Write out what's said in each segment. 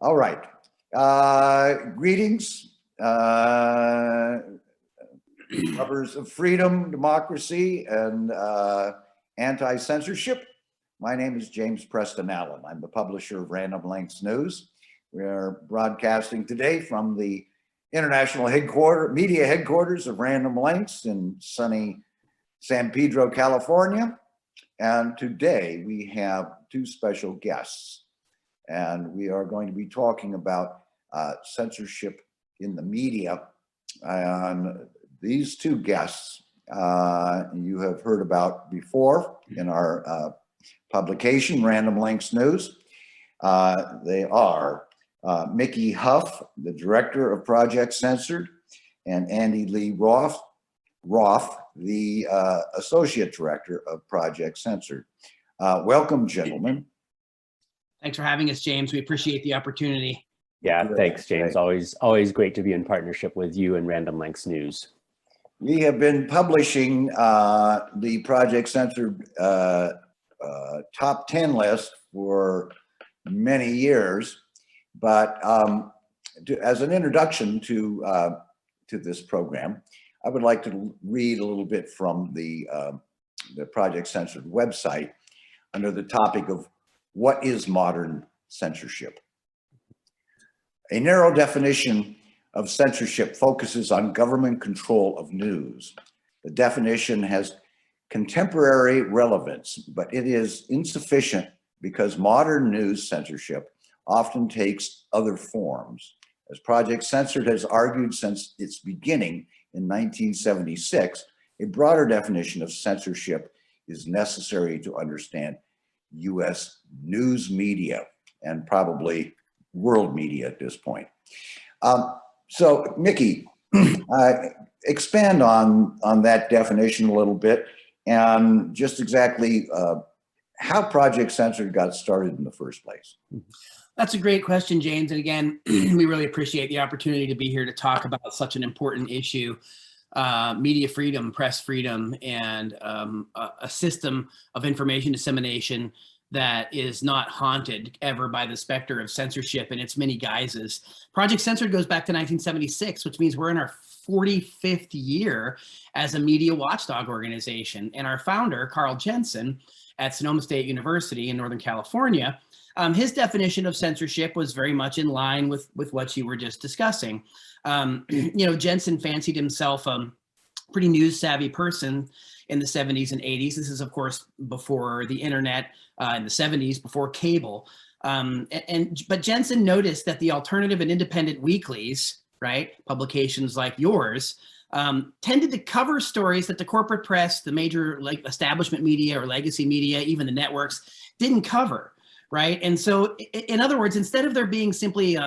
All right. Greetings, lovers of freedom, democracy, and anti-censorship. My name is James Preston Allen. I'm the publisher of Random Lengths News. We are broadcasting today from the international media headquarters of Random Lengths in sunny San Pedro, California. And today we have two special guests. And we are going to be talking about censorship in the media. And these two guests you have heard about before in our publication, Random Lengths News. They are Mickey Huff, the director of Project Censored, and Andy Lee Roth, the associate director of Project Censored. Welcome, gentlemen. Thanks for having us, James. We appreciate the opportunity. Yeah, thanks, James. Always great to be in partnership with you and Random Lengths News. We have been publishing the Project Censored top 10 list for many years, but as an introduction to this program, I would like to read a little bit from the Project Censored website under the topic of what is modern censorship. A narrow definition of censorship focuses on government control of news. The definition has contemporary relevance, but it is insufficient because modern news censorship often takes other forms. As Project Censored has argued since its beginning in 1976, a broader definition of censorship is necessary to understand U.S. news media and probably world media at this point. So, Mickey, expand on that definition a little bit and just exactly how Project Censored got started in the first place. That's a great question, James. And again, we really appreciate the opportunity to be here to talk about such an important issue, media freedom, press freedom, and a system of information dissemination that is not haunted ever by the specter of censorship in its many guises. Project Censored goes back to 1976, which means we're in our 45th year as a media watchdog organization. And our founder, Carl Jensen, at Sonoma State University in Northern California, his definition of censorship was very much in line with what you were just discussing. Jensen fancied himself a pretty news-savvy person in the 70s and 80s. This is, of course, before the internet, in the 70s, before cable. But Jensen noticed that the alternative and independent weeklies, right, publications like yours, tended to cover stories that the corporate press, the major establishment media or legacy media, even the networks, didn't cover, right? And so, in other words, instead of there being simply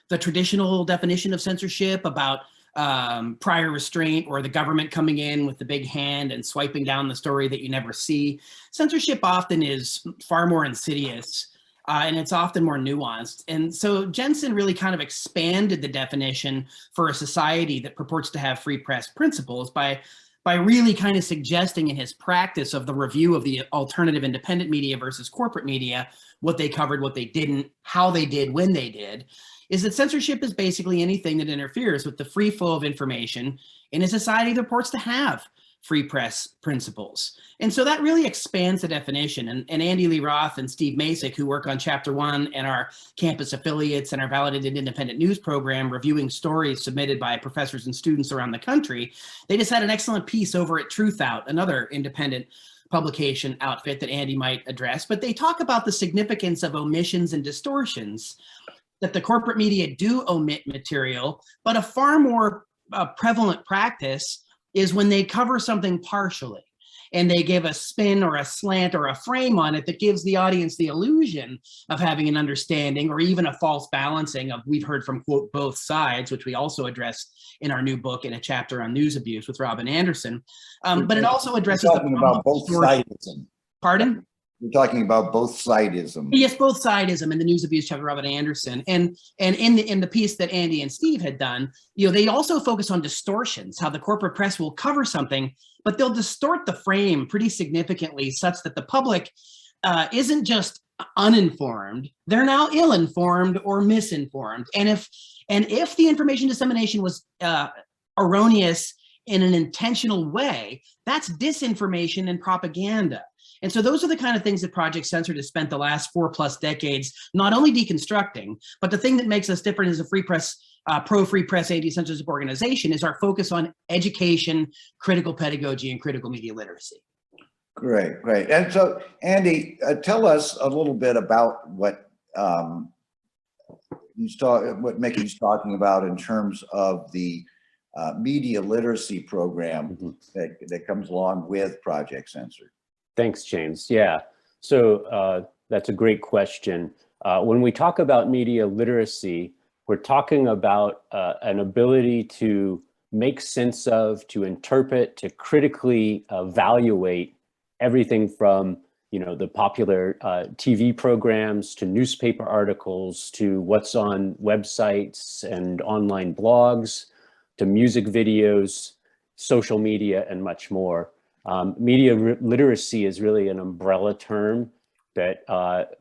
the traditional definition of censorship about prior restraint or the government coming in with the big hand and swiping down the story that you never see, censorship often is far more insidious and it's often more nuanced. And so Jensen really kind of expanded the definition for a society that purports to have free press principles by really kind of suggesting in his practice of the review of the alternative independent media versus corporate media, what they covered, what they didn't, how they did, when they did, is that censorship is basically anything that interferes with the free flow of information in a society that purports to have free press principles. And so that really expands the definition. And Andy Lee Roth and Steve Masick, who work on Chapter 1 and our campus affiliates and our validated independent news program, reviewing stories submitted by professors and students around the country, they just had an excellent piece over at Truth Out, another independent publication outfit that Andy might address. But they talk about the significance of omissions and distortions, that the corporate media do omit material, but a far more prevalent practice is when they cover something partially and they give a spin or a slant or a frame on it that gives the audience the illusion of having an understanding or even a false balancing of, we've heard from, quote, both sides, which we also address in our new book in a chapter on news abuse with Robin Anderson. But it also addresses talking about both sidism. Pardon? We're talking about both sidism. Yes, both sidism in the news abuse chapter, Robin Anderson, and in the piece that Andy and Steve had done, they also focus on distortions, how the corporate press will cover something, but they'll distort the frame pretty significantly, such that the public isn't just uninformed, they're now ill-informed or misinformed. And if the information dissemination was erroneous in an intentional way, that's disinformation and propaganda. And so those are the kind of things that Project Censored has spent the last 4+ decades not only deconstructing, but the thing that makes us different as a free press, pro-free press, anti-censorship organization is our focus on education, critical pedagogy, and critical media literacy. Great, great. And so, Andy, tell us a little bit about what Mickey's talking about in terms of the media literacy program that comes along with Project Censored. Thanks, James. Yeah, so that's a great question. When we talk about media literacy, we're talking about an ability to make sense of, to interpret, to critically evaluate everything from the popular TV programs to newspaper articles to what's on websites and online blogs to music videos, social media, and much more. Media literacy is really an umbrella term that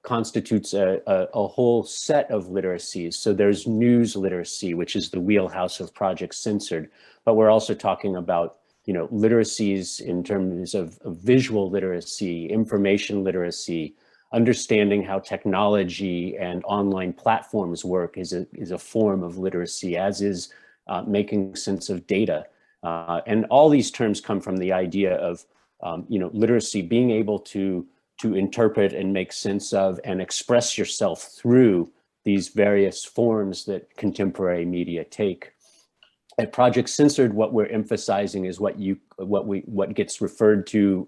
constitutes a whole set of literacies. So there's news literacy, which is the wheelhouse of Project Censored, but we're also talking about literacies in terms of visual literacy, information literacy, understanding how technology and online platforms work is a form of literacy, as is making sense of data. And all these terms come from the idea of literacy, being able to interpret and make sense of and express yourself through these various forms that contemporary media take. At Project Censored, what we're emphasizing is what gets referred to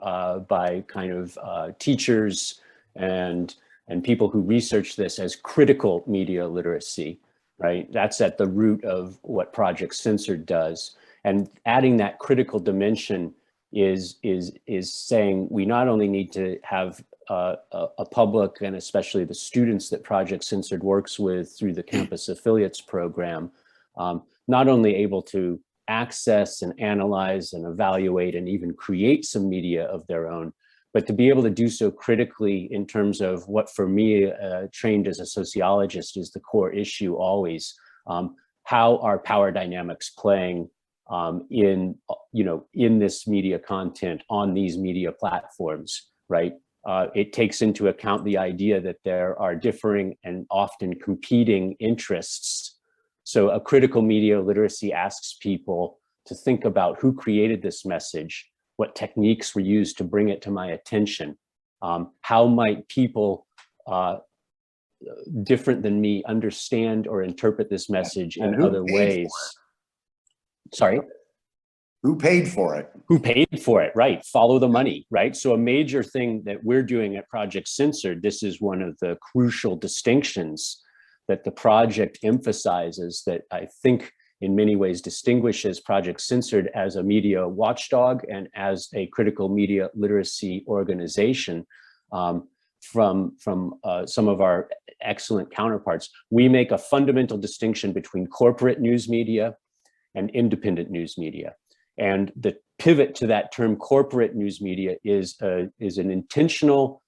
by kind of teachers and people who research this as critical media literacy, right? That's at the root of what Project Censored does. And adding that critical dimension is saying we not only need to have a public, and especially the students that Project Censored works with through the campus affiliates program, not only able to access and analyze and evaluate and even create some media of their own, but to be able to do so critically in terms of what, for me, trained as a sociologist, is the core issue always. How are power dynamics playing in this media content on these media platforms, right? It takes into account the idea that there are differing and often competing interests. So a critical media literacy asks people to think about who created this message, what techniques were used to bring it to my attention, how might people different than me understand or interpret this message in other ways. Sorry? Who paid for it? Who paid for it, right? Follow the money, right? So a major thing that we're doing at Project Censored, this is one of the crucial distinctions that the project emphasizes that I think in many ways distinguishes Project Censored as a media watchdog and as a critical media literacy organization from some of our excellent counterparts. We make a fundamental distinction between corporate news media and independent news media. And the pivot to that term corporate news media is an intentional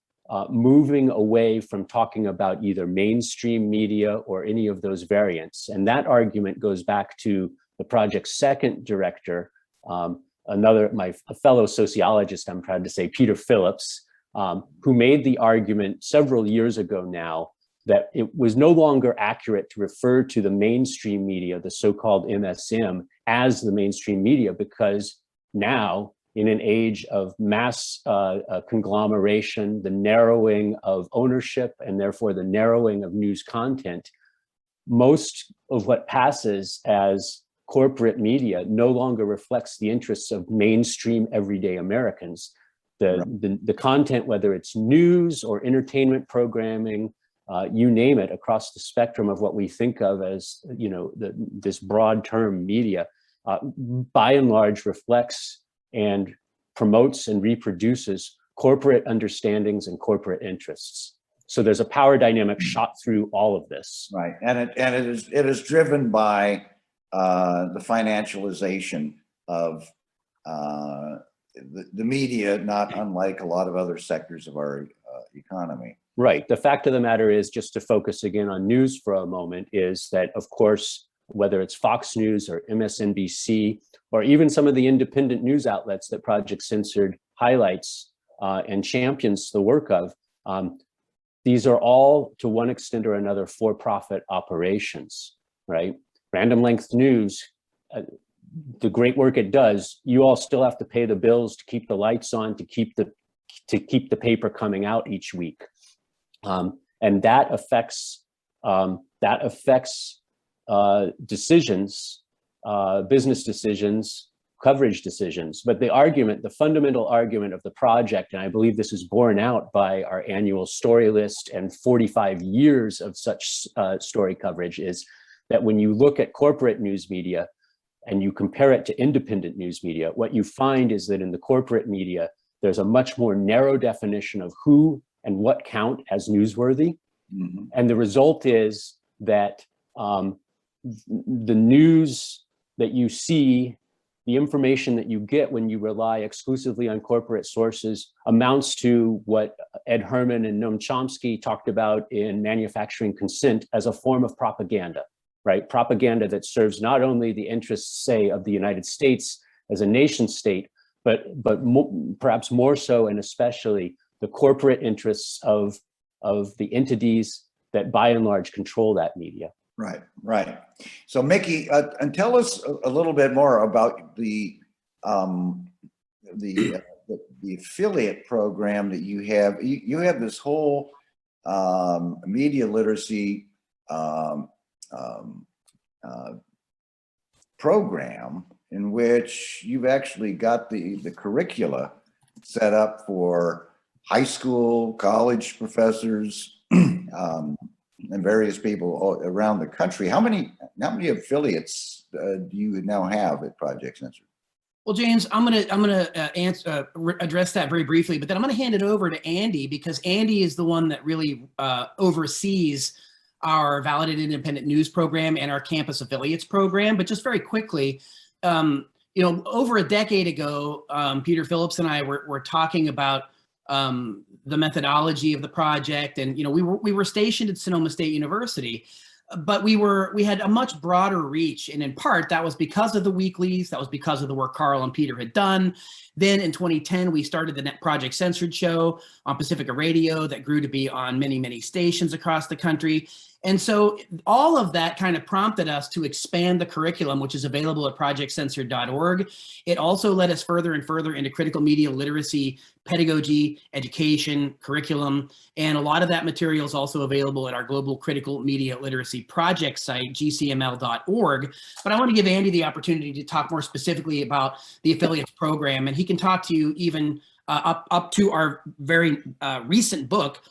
moving away from talking about either mainstream media or any of those variants. And that argument goes back to the project's second director, my fellow sociologist, I'm proud to say, Peter Phillips, who made the argument several years ago now that it was no longer accurate to refer to the mainstream media, the so-called MSM, as the mainstream media, because now, in an age of mass conglomeration, the narrowing of ownership, and therefore the narrowing of news content, most of what passes as corporate media no longer reflects the interests of mainstream everyday Americans. The content, whether it's news or entertainment programming, you name it, across the spectrum of what we think of as, this broad term media, by and large reflects and promotes and reproduces corporate understandings and corporate interests. So there's a power dynamic shot through all of this. Right, and it is driven by the financialization of the media, not unlike a lot of other sectors of our economy. Right. The fact of the matter is, just to focus again on news for a moment, is that, of course, whether it's Fox News or MSNBC, or even some of the independent news outlets that Project Censored highlights and champions the work of, these are all, to one extent or another, for-profit operations, right? Random Length News, the great work it does, you all still have to pay the bills to keep the lights on, to keep the paper coming out each week. And that affects decisions, business decisions, coverage decisions. But the fundamental argument of the project, and I believe this is borne out by our annual story list and 45 years of such story coverage, is that when you look at corporate news media and you compare it to independent news media, what you find is that in the corporate media, there's a much more narrow definition of who and what count as newsworthy. Mm-hmm. And the result is that the news that you see, the information that you get when you rely exclusively on corporate sources, amounts to what Ed Herman and Noam Chomsky talked about in Manufacturing Consent as a form of propaganda, right? Propaganda that serves not only the interests, say, of the United States as a nation state, but perhaps more so and especially the corporate interests of the entities that by and large control that media. Right, right. So Mickey, and tell us a little bit more about the affiliate program that you have. You have this whole media literacy program in which you've actually got the curricula set up for high school, college professors, and various people all around the country. How many affiliates do you now have at Project Censored? Well, James, I'm gonna address that very briefly, but then I'm gonna hand it over to Andy, because Andy is the one that really oversees our validated independent news program and our campus affiliates program. But just very quickly, over a decade ago, Peter Phillips and I were talking about the methodology of the project, and we were stationed at Sonoma State University, but we had a much broader reach, and in part that was because of the weeklies, that was because of the work Carl and Peter had done. Then in 2010 we started the Project Censored show on Pacifica Radio that grew to be on many stations across the country. And so all of that kind of prompted us to expand the curriculum, which is available at projectcensored.org. It also led us further and further into critical media literacy, pedagogy, education, curriculum. And a lot of that material is also available at our Global Critical Media Literacy Project site, gcml.org. But I want to give Andy the opportunity to talk more specifically about the affiliates program. And he can talk to you even up to our very recent book,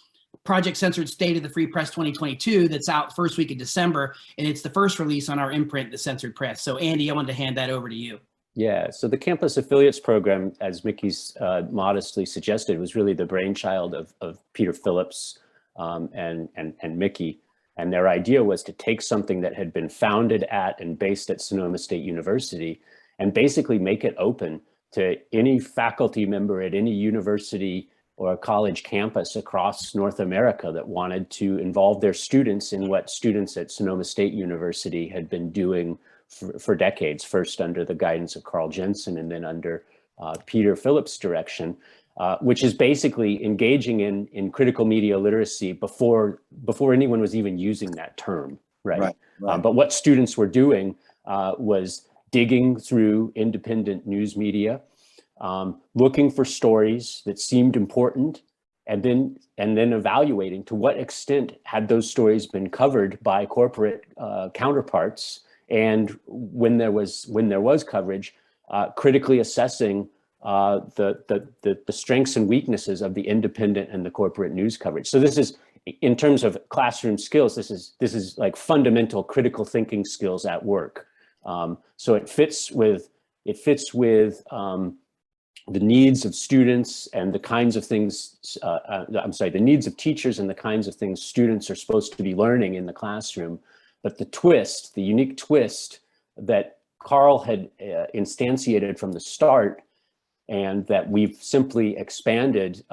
Project Censored State of the Free Press 2022, that's out first week of December, and it's the first release on our imprint, The Censored Press. So Andy, I wanted to hand that over to you. Yeah, so the campus affiliates program, as Mickey's modestly suggested, was really the brainchild of Peter Phillips and Mickey. And their idea was to take something that had been founded at and based at Sonoma State University and basically make it open to any faculty member at any university or a college campus across North America that wanted to involve their students in what students at Sonoma State University had been doing for decades, first under the guidance of Carl Jensen and then under Peter Phillips' direction, which is basically engaging in critical media literacy before anyone was even using that term, right? But what students were doing was digging through independent news media, looking for stories that seemed important, and then evaluating to what extent had those stories been covered by corporate counterparts, and when there was coverage, critically assessing the strengths and weaknesses of the independent and the corporate news coverage. So this is, in terms of classroom skills, this is like fundamental critical thinking skills at work. So it fits with the needs of students and the kinds of things, the needs of teachers and the kinds of things students are supposed to be learning in the classroom. But the unique twist that Carl had instantiated from the start, and that we've simply expanded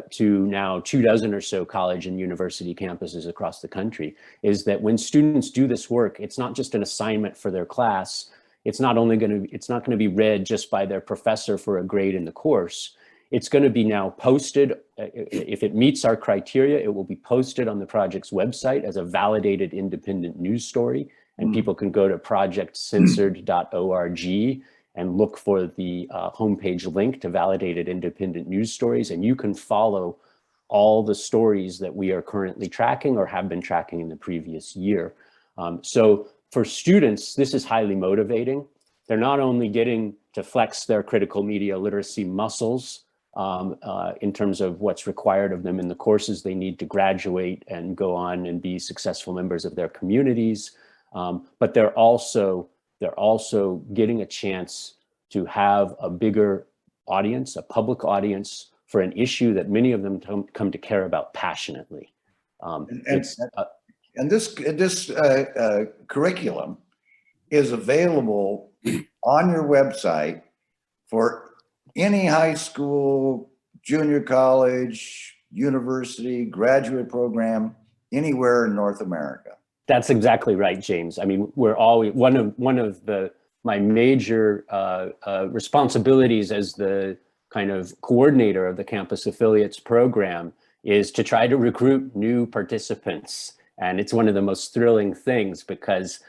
to now 24 or so college and university campuses across the country, is that when students do this work, it's not just an assignment for their class. It's not going to be read just by their professor for a grade in the course. It's going to be now posted. If it meets our criteria, it will be posted on the project's website as a validated independent news story. And people can go to projectcensored.org and look for the homepage link to validated independent news stories. And you can follow all the stories that we are currently tracking or have been tracking in the previous year. So for students, this is highly motivating. They're not only getting to flex their critical media literacy muscles in terms of what's required of them in the courses they need to graduate and go on and be successful members of their communities, but they're also getting a chance to have a bigger audience, a public audience, for an issue that many of them come to care about passionately. And this curriculum is available on your website for any high school, junior college, university, graduate program, anywhere in North America. That's exactly right, James. I mean, we're always one of my major responsibilities as the kind of coordinator of the campus affiliates program is to try to recruit new participants. And it's one of the most thrilling things because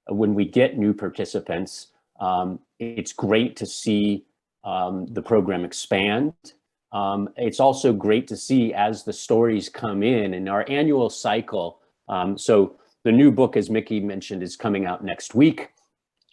when we get new participants, it's great to see the program expand. It's also great to see as the stories come in our annual cycle. So the new book, as Mickey mentioned, is coming out next week.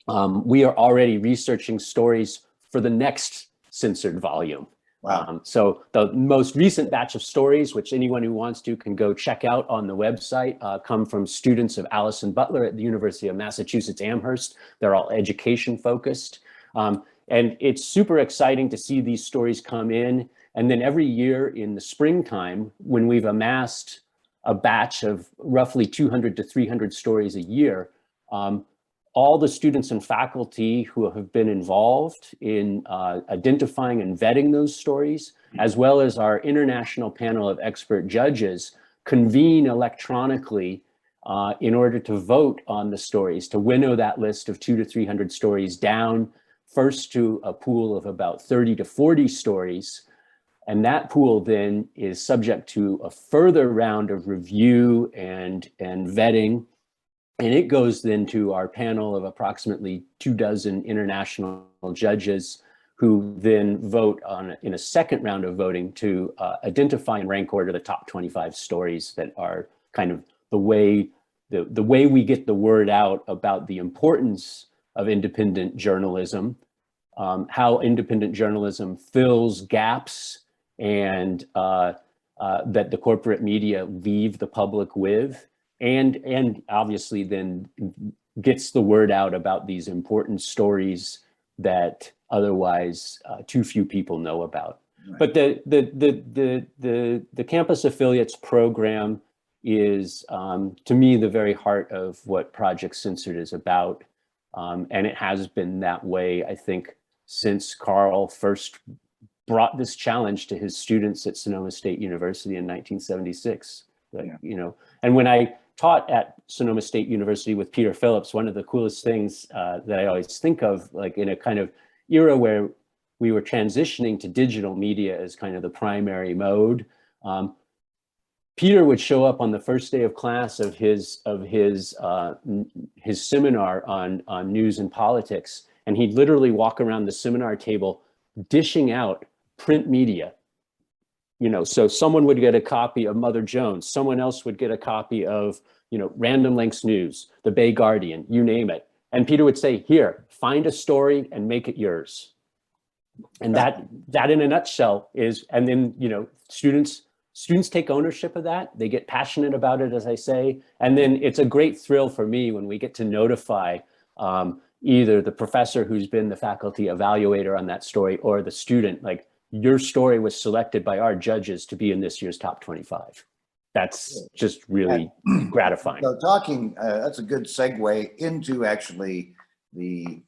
We are already researching stories for the next censored volume. Wow. So the most recent batch of stories, which anyone who wants to can go check out on the website, come from students of Allison Butler at the University of Massachusetts Amherst. They're all education focused. And it's super exciting to see these stories come in. And then every year in the springtime, when we've amassed a batch of roughly 200 to 300 stories a year, all the students and faculty who have been involved in identifying and vetting those stories, as well as our international panel of expert judges, convene electronically in order to vote on the stories, to winnow that list of 200 to 300 stories down, first to a pool of about 30 to 40 stories. And that pool then is subject to a further round of review and vetting. And it goes then to our panel of approximately 24 international judges who then vote in a second round of voting to identify and rank order the top 25 stories that are kind of the way we get the word out about the importance of independent journalism, how independent journalism fills gaps and that the corporate media leave the public with, and obviously then gets the word out about these important stories that otherwise too few people know about. Right. But the campus affiliates program is, to me, the very heart of what Project Censored is about. And it has been that way, I think, since Carl first brought this challenge to his students at Sonoma State University in 1976. You know, and when I taught at Sonoma State University with Peter Phillips, one of the coolest things that I always think of, like in a kind of era where we were transitioning to digital media as kind of the primary mode, Peter would show up on the first day of class of his seminar on news and politics, and he'd literally walk around the seminar table dishing out print media. You know, so someone would get a copy of Mother Jones, someone else would get a copy of, you know, Random Lengths News, the Bay Guardian, you name it. And Peter would say, here, find a story and make it yours. And that in a nutshell is, and then, you know, students take ownership of that. They get passionate about it, as I say. And then it's a great thrill for me when we get to notify either the professor who's been the faculty evaluator on that story or the student, like, your story was selected by our judges to be in this year's top 25. That's just really gratifying. So talking, that's a good segue into actually the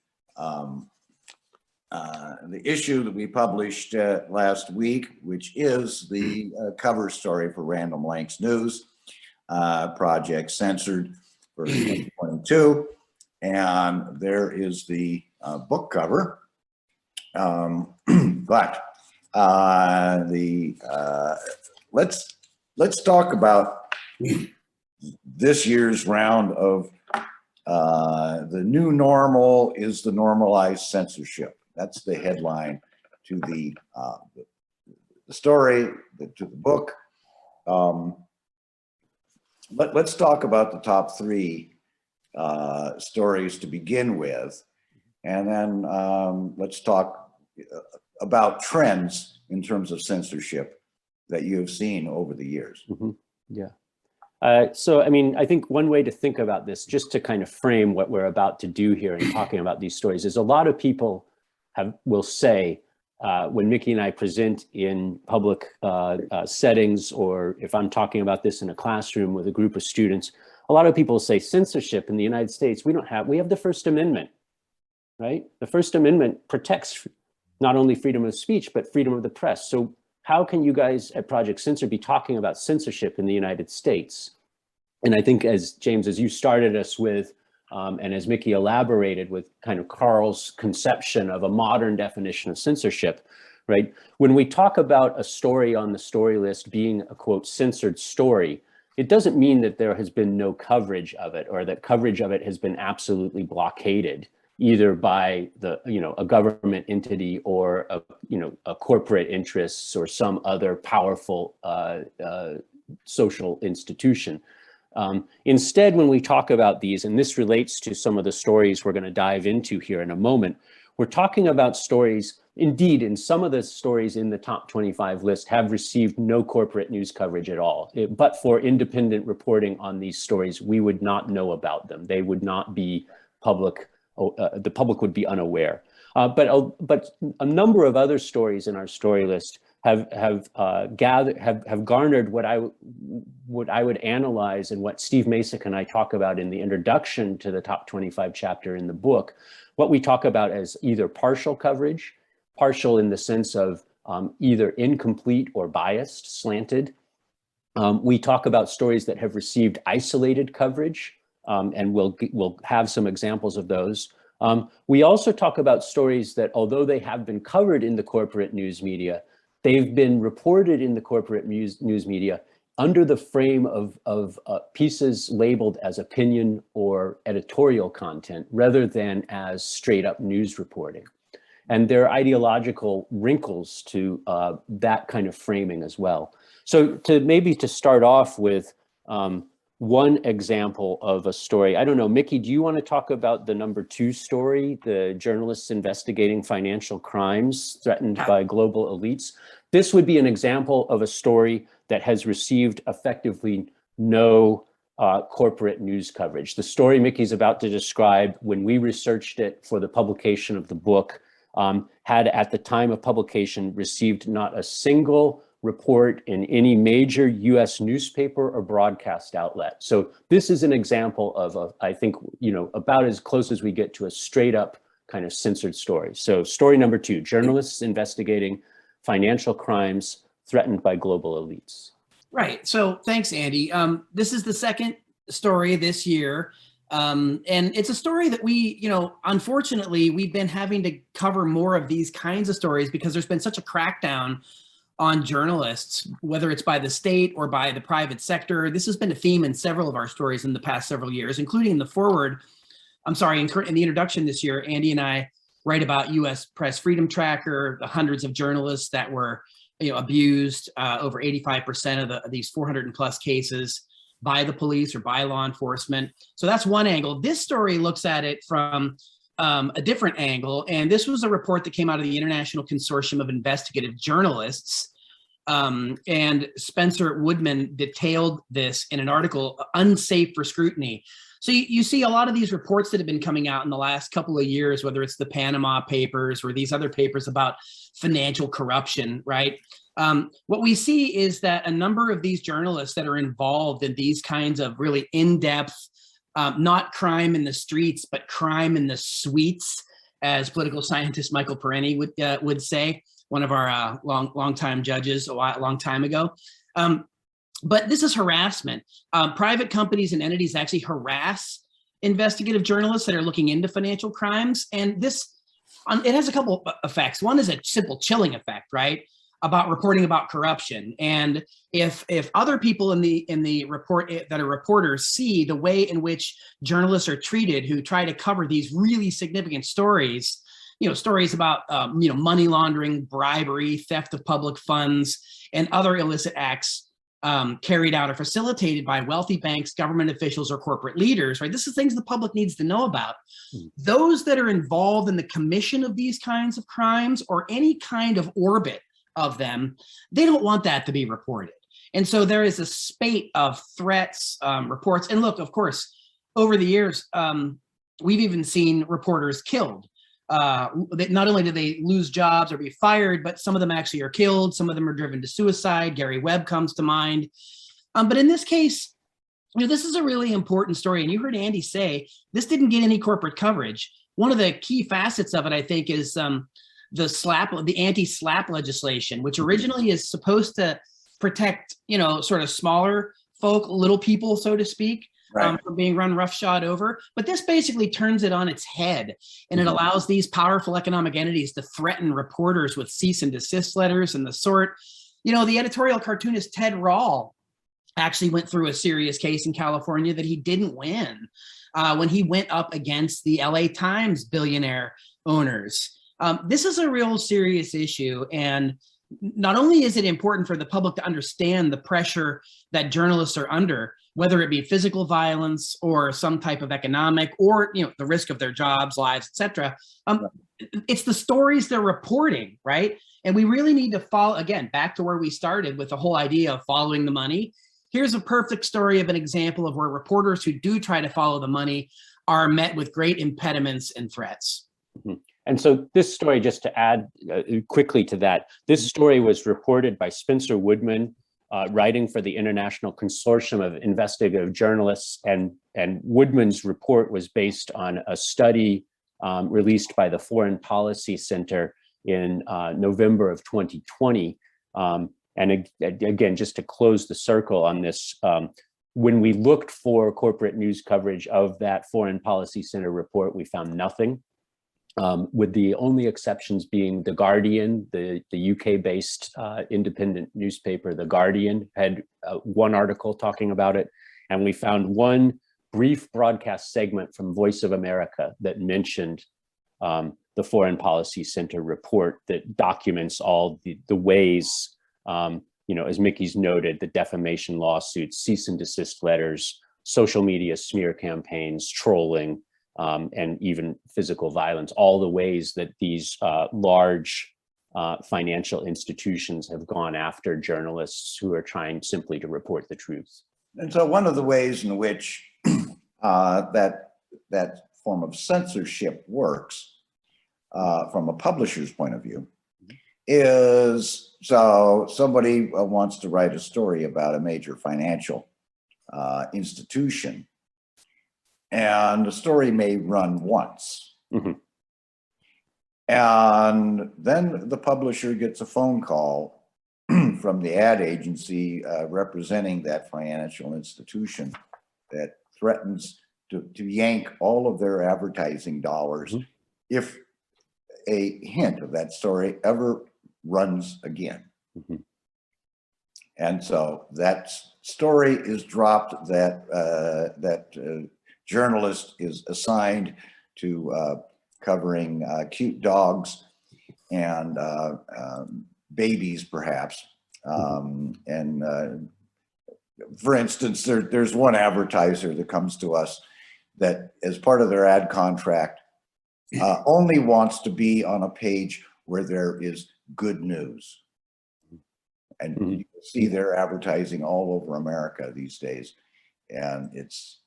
the issue that we published last week, which is the cover story for Random Lengths News, Project Censored for 2022. And there is the book cover. But let's talk about this year's round of the new normal is the normalized censorship. That's the headline to the story, to the book. Let's talk about the top three stories to begin with, and then let's talk about trends in terms of censorship that you have seen over the years. Mm-hmm. Yeah. So, I mean, I think one way to think about this, just to kind of frame what we're about to do here in talking about these stories, is a lot of people will say, when Mickey and I present in public settings, or if I'm talking about this in a classroom with a group of students, a lot of people say censorship in the United States, we have the First Amendment, right? The First Amendment protects not only freedom of speech, but freedom of the press. So how can you guys at Project Censored be talking about censorship in the United States? And I think, as James, as you started us with, and as Mickey elaborated with kind of Carl's conception of a modern definition of censorship, right? When we talk about a story on the story list being a, quote, censored story, it doesn't mean that there has been no coverage of it, or that coverage of it has been absolutely blockaded, either by a government entity, or a corporate interests, or some other powerful social institution. Instead, when we talk about these, and this relates to some of the stories we're going to dive into here in a moment, we're talking about stories, indeed, in some of the stories in the top 25 list have received no corporate news coverage at all. But for independent reporting on these stories, we would not know about them. They would not be public. The public would be unaware. But a number of other stories in our story list have garnered what I would analyze, and what Steve Masick and I talk about in the introduction to the top 25 chapter in the book, what we talk about as either partial coverage, partial in the sense of either incomplete or biased, slanted. We talk about stories that have received isolated coverage, and we'll have some examples of those. We also talk about stories that, although they have been covered in the corporate news media, they've been reported in the corporate news media under the frame of pieces labeled as opinion or editorial content, rather than as straight up news reporting. And there are ideological wrinkles to that kind of framing as well. So to start off with one example of a story, I don't know, Mickey, do you want to talk about the number 2 story, the journalists investigating financial crimes threatened by global elites? This would be an example of a story that has received effectively no corporate news coverage. The story Mickey's about to describe, when we researched it for the publication of the book, had at the time of publication received not a single report in any major US newspaper or broadcast outlet. So this is an example of I think, about as close as we get to a straight up kind of censored story. So story number 2, journalists investigating financial crimes threatened by global elites. Right. So thanks, Andy. This is the second story this year. And it's a story that we, unfortunately, we've been having to cover more of these kinds of stories because there's been such a crackdown on journalists, whether it's by the state or by the private sector. This has been a theme in several of our stories in the past several years, including in the forward. In the introduction this year, Andy and I write about U.S. Press Freedom Tracker, the hundreds of journalists that were, abused, over 85% of these 400 plus cases by the police or by law enforcement. So that's one angle. This story looks at it from a different angle. And this was a report that came out of the International Consortium of Investigative Journalists. And Spencer Woodman detailed this in an article, Unsafe for Scrutiny. So you see a lot of these reports that have been coming out in the last couple of years, whether it's the Panama Papers or these other papers about financial corruption, right? What we see is that a number of these journalists that are involved in these kinds of really in-depth, not crime in the streets, but crime in the suites, as political scientist Michael Perenni would say, one of our long-time judges a long time ago. But this is harassment. Private companies and entities actually harass investigative journalists that are looking into financial crimes. And this, it has a couple of effects. One is a simple chilling effect, right? About reporting about corruption. And if other people in the report that are reporters see the way in which journalists are treated who try to cover these really significant stories, stories about money laundering, bribery, theft of public funds, and other illicit acts carried out or facilitated by wealthy banks, government officials, or corporate leaders, right? This is things the public needs to know about. Those that are involved in the commission of these kinds of crimes or any kind of orbit of them, they don't want that to be reported. And so there is a spate of threats, reports. And look, of course, over the years, we've even seen reporters killed. Not only do they lose jobs or be fired, but some of them actually are killed. Some of them are driven to suicide. Gary Webb comes to mind. But in this case, this is a really important story. And you heard Andy say, this didn't get any corporate coverage. One of the key facets of it, I think, is the anti-SLAPP legislation, which originally is supposed to protect, sort of smaller folk, little people, so to speak, right, from being run roughshod over. But this basically turns it on its head, and it allows these powerful economic entities to threaten reporters with cease and desist letters and the sort. The editorial cartoonist Ted Rall actually went through a serious case in California that he didn't win when he went up against the LA Times billionaire owners. This is a real serious issue, and not only is it important for the public to understand the pressure that journalists are under, whether it be physical violence or some type of economic or the risk of their jobs, lives, etc. It's the stories they're reporting, right? And we really need to follow, again, back to where we started with the whole idea of following the money. Here's a perfect story of an example of where reporters who do try to follow the money are met with great impediments and threats. Mm-hmm. And so this story, just to add quickly to that, this story was reported by Spencer Woodman, writing for the International Consortium of Investigative Journalists. And Woodman's report was based on a study released by the Foreign Policy Center in November of 2020. And again, just to close the circle on this, when we looked for corporate news coverage of that Foreign Policy Center report, we found nothing. With the only exceptions being The Guardian, the UK-based independent newspaper. The Guardian had one article talking about it, and we found one brief broadcast segment from Voice of America that mentioned the Foreign Policy Center report that documents all the ways, as Mickey's noted, the defamation lawsuits, cease and desist letters, social media smear campaigns, trolling, and even physical violence, all the ways that these large financial institutions have gone after journalists who are trying simply to report the truth. And so one of the ways in which that form of censorship works from a publisher's point of view is, so somebody wants to write a story about a major financial institution, and the story may run once. Mm-hmm. And then the publisher gets a phone call from the ad agency representing that financial institution that threatens to yank all of their advertising dollars, mm-hmm, if a hint of that story ever runs again. Mm-hmm. And so that story is dropped, that journalist is assigned to covering cute dogs and babies, perhaps. And for instance, there's one advertiser that comes to us that, as part of their ad contract, only wants to be on a page where there is good news. And you can see their advertising all over America these days. And it's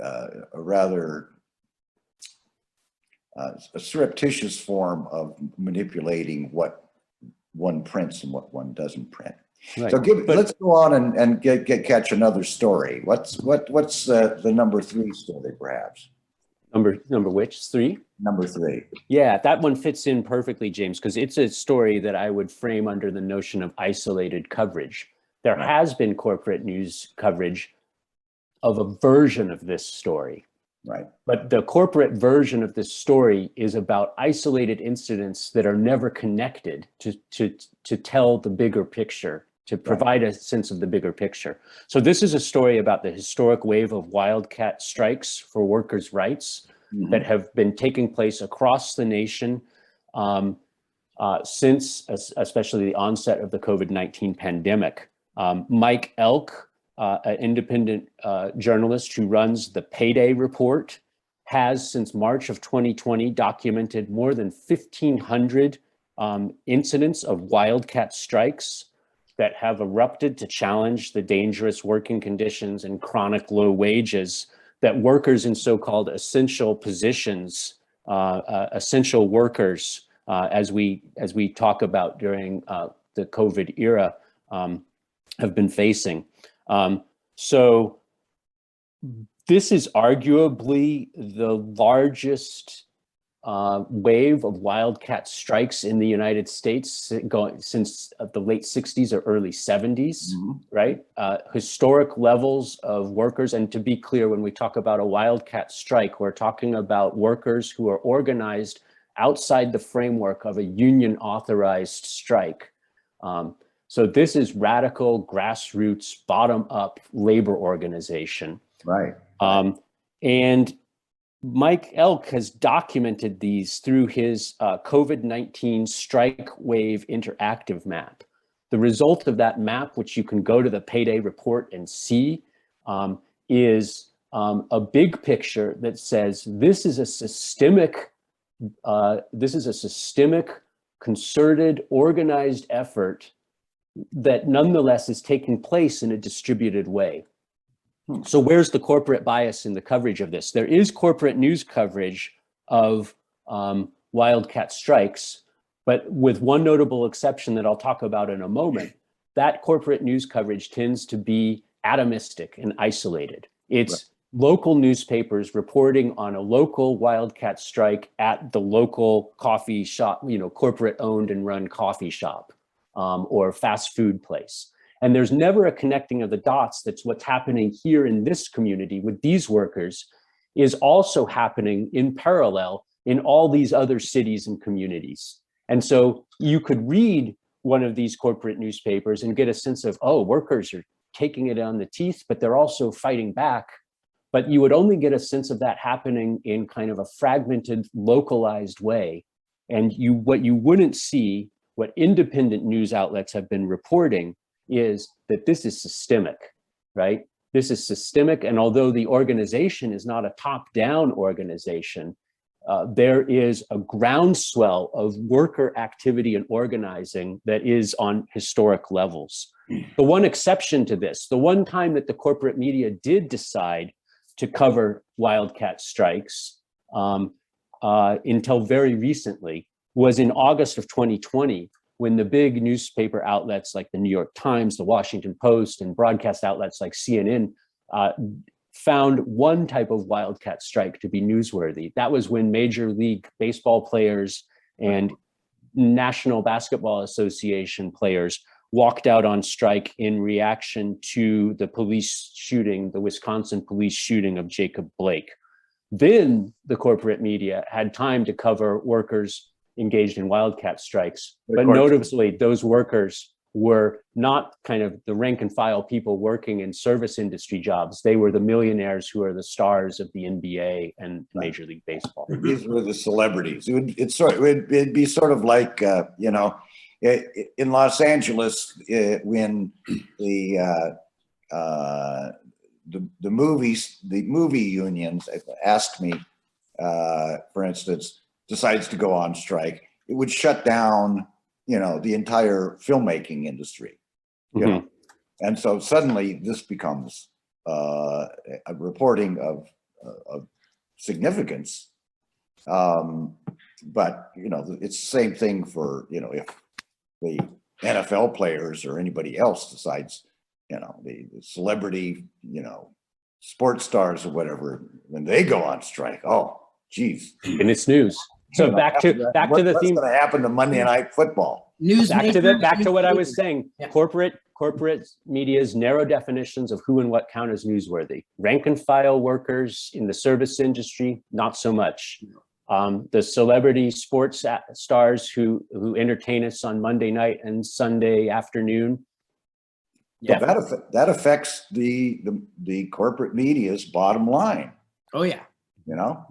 a rather a surreptitious form of manipulating what one prints and what one doesn't print. Right. So let's go on and catch another story. What's the number 3 story, perhaps? Number which? 3? Number 3. Yeah, that one fits in perfectly, James, because it's a story that I would frame under the notion of isolated coverage. There Right. has been corporate news coverage of a version of this story. Right. But the corporate version of this story is about isolated incidents that are never connected to tell the bigger picture, to provide a sense of the bigger picture. So this is a story about the historic wave of wildcat strikes for workers' rights that have been taking place across the nation since especially the onset of the COVID-19 pandemic. Mike Elk, an independent journalist who runs the Payday Report, has since March of 2020 documented more than 1,500 incidents of wildcat strikes that have erupted to challenge the dangerous working conditions and chronic low wages that workers in so-called essential positions, essential workers, as we talk about during the COVID era, have been facing. So this is arguably the largest wave of wildcat strikes in the United States since the late 60s or early 70s, right? Historic levels of workers. And to be clear, when we talk about a wildcat strike, we're talking about workers who are organized outside the framework of a union authorized strike. So this is radical, grassroots, bottom-up labor organization. Right. And Mike Elk has documented these through his COVID-19 strike wave interactive map. The result of that map, which you can go to the Payday Report and see, is a big picture that says this is a systemic, concerted, organized effort that nonetheless is taking place in a distributed way. So where's the corporate bias in the coverage of this? There is corporate news coverage of wildcat strikes, but with one notable exception that I'll talk about in a moment. That corporate news coverage tends to be atomistic and isolated. It's local newspapers reporting on a local wildcat strike at the local coffee shop, corporate owned and run coffee shop. Or fast food place. And there's never a connecting of the dots. That's what's happening here in this community with these workers is also happening in parallel in all these other cities and communities. And so you could read one of these corporate newspapers and get a sense of, oh, workers are taking it on the teeth, but they're also fighting back. But you would only get a sense of that happening in kind of a fragmented, localized way. And what you wouldn't see, what independent news outlets have been reporting is that this is systemic, right? This is systemic, and although the organization is not a top-down organization, there is a groundswell of worker activity and organizing that is on historic levels. The one exception to this, the one time that the corporate media did decide to cover wildcat strikes until very recently, was in August of 2020, when the big newspaper outlets like the New York Times, the Washington Post, and broadcast outlets like CNN found one type of wildcat strike to be newsworthy. That was when Major League Baseball players and National Basketball Association players walked out on strike in reaction to the police shooting, the Wisconsin police shooting of Jacob Blake. Then the corporate media had time to cover workers engaged in wildcat strikes, but notably those workers were not kind of the rank and file people working in service industry jobs. They were the millionaires who are the stars of the NBA and Major League Baseball. These were the celebrities. It'd be sort of like, in Los Angeles, when the movie unions asked me, for instance, decides to go on strike, it would shut down, the entire filmmaking industry, know. And so suddenly this becomes a reporting of significance. But, it's the same thing for, if the NFL players or anybody else decides, the celebrity, sports stars or whatever, when they go on strike, oh, geez. And it's news. So back to the What's theme. going to happen to Monday Night Football? Back to what I was saying. Yeah. Corporate media's narrow definitions of who and what count as newsworthy. Rank and file workers in the service industry, not so much. The celebrity sports stars who entertain us on Monday night and Sunday afternoon. Yeah, that affects the corporate media's bottom line. Oh yeah. You know.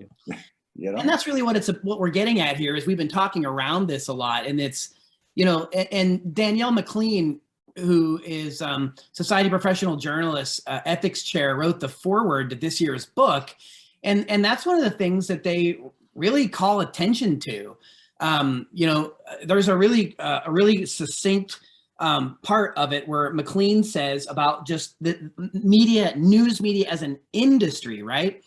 And that's really what we're getting at here is we've been talking around this a lot, and it's, and Danielle McLean, who is Society of Professional Journalists ethics chair, wrote the foreword to this year's book, and that's one of the things that they really call attention to. There's a really succinct part of it where McLean says about just the news media as an industry, right?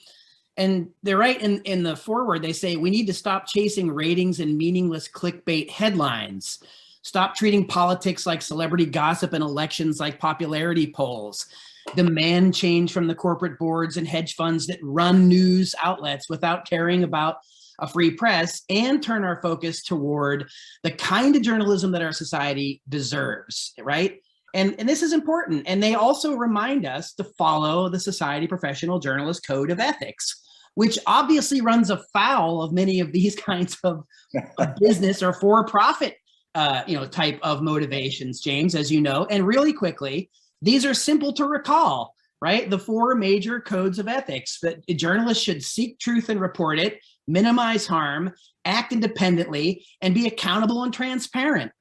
And they're right in the foreword. They say we need to stop chasing ratings and meaningless clickbait headlines. Stop treating politics like celebrity gossip and elections like popularity polls. Demand change from the corporate boards and hedge funds that run news outlets without caring about a free press, and turn our focus toward the kind of journalism that our society deserves, right? And this is important. And they also remind us to follow the Society of Professional Journalists Code of Ethics, which obviously runs afoul of many of these kinds of business or for-profit type of motivations, James, as you know. And really quickly, these are simple to recall, right? The 4 major codes of ethics: that journalists should seek truth and report it, minimize harm, act independently, and be accountable and transparent.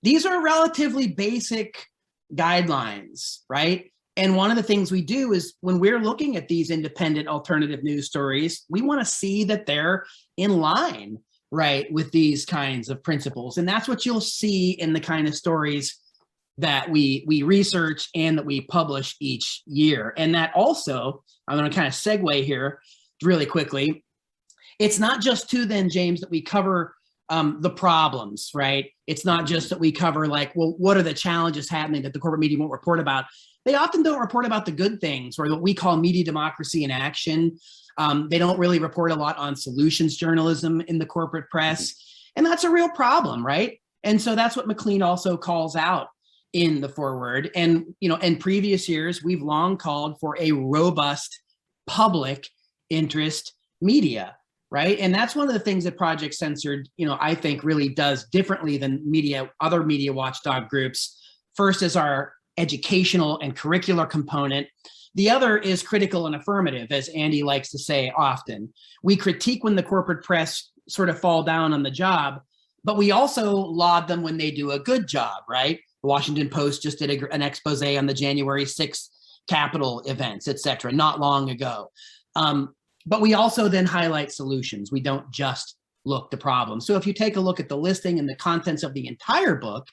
These are relatively basic guidelines, right? And one of the things we do is when we're looking at these independent alternative news stories, we want to see that they're in line, right, with these kinds of principles. And that's what you'll see in the kind of stories that we research and that we publish each year. And that also, I'm going to kind of segue here really quickly. It's not just James, that we cover the problems, right? It's not just that we cover what are the challenges happening that the corporate media won't report about. They often don't report about the good things, or what we call media democracy in action. They don't really report a lot on solutions journalism in the corporate press. And that's a real problem, right? And so that's what McLean also calls out in the foreword. And, in previous years, we've long called for a robust public interest media, right? And that's one of the things that Project Censored, I think really does differently than other media watchdog groups. First is our educational and curricular component. The other is critical and affirmative, as Andy likes to say often. We critique when the corporate press sort of fall down on the job, but we also laud them when they do a good job, right? The Washington Post just did an expose on the January 6th Capitol events, et cetera, not long ago. But we also then highlight solutions. We don't just look to problems. So if you take a look at the listing and the contents of the entire book,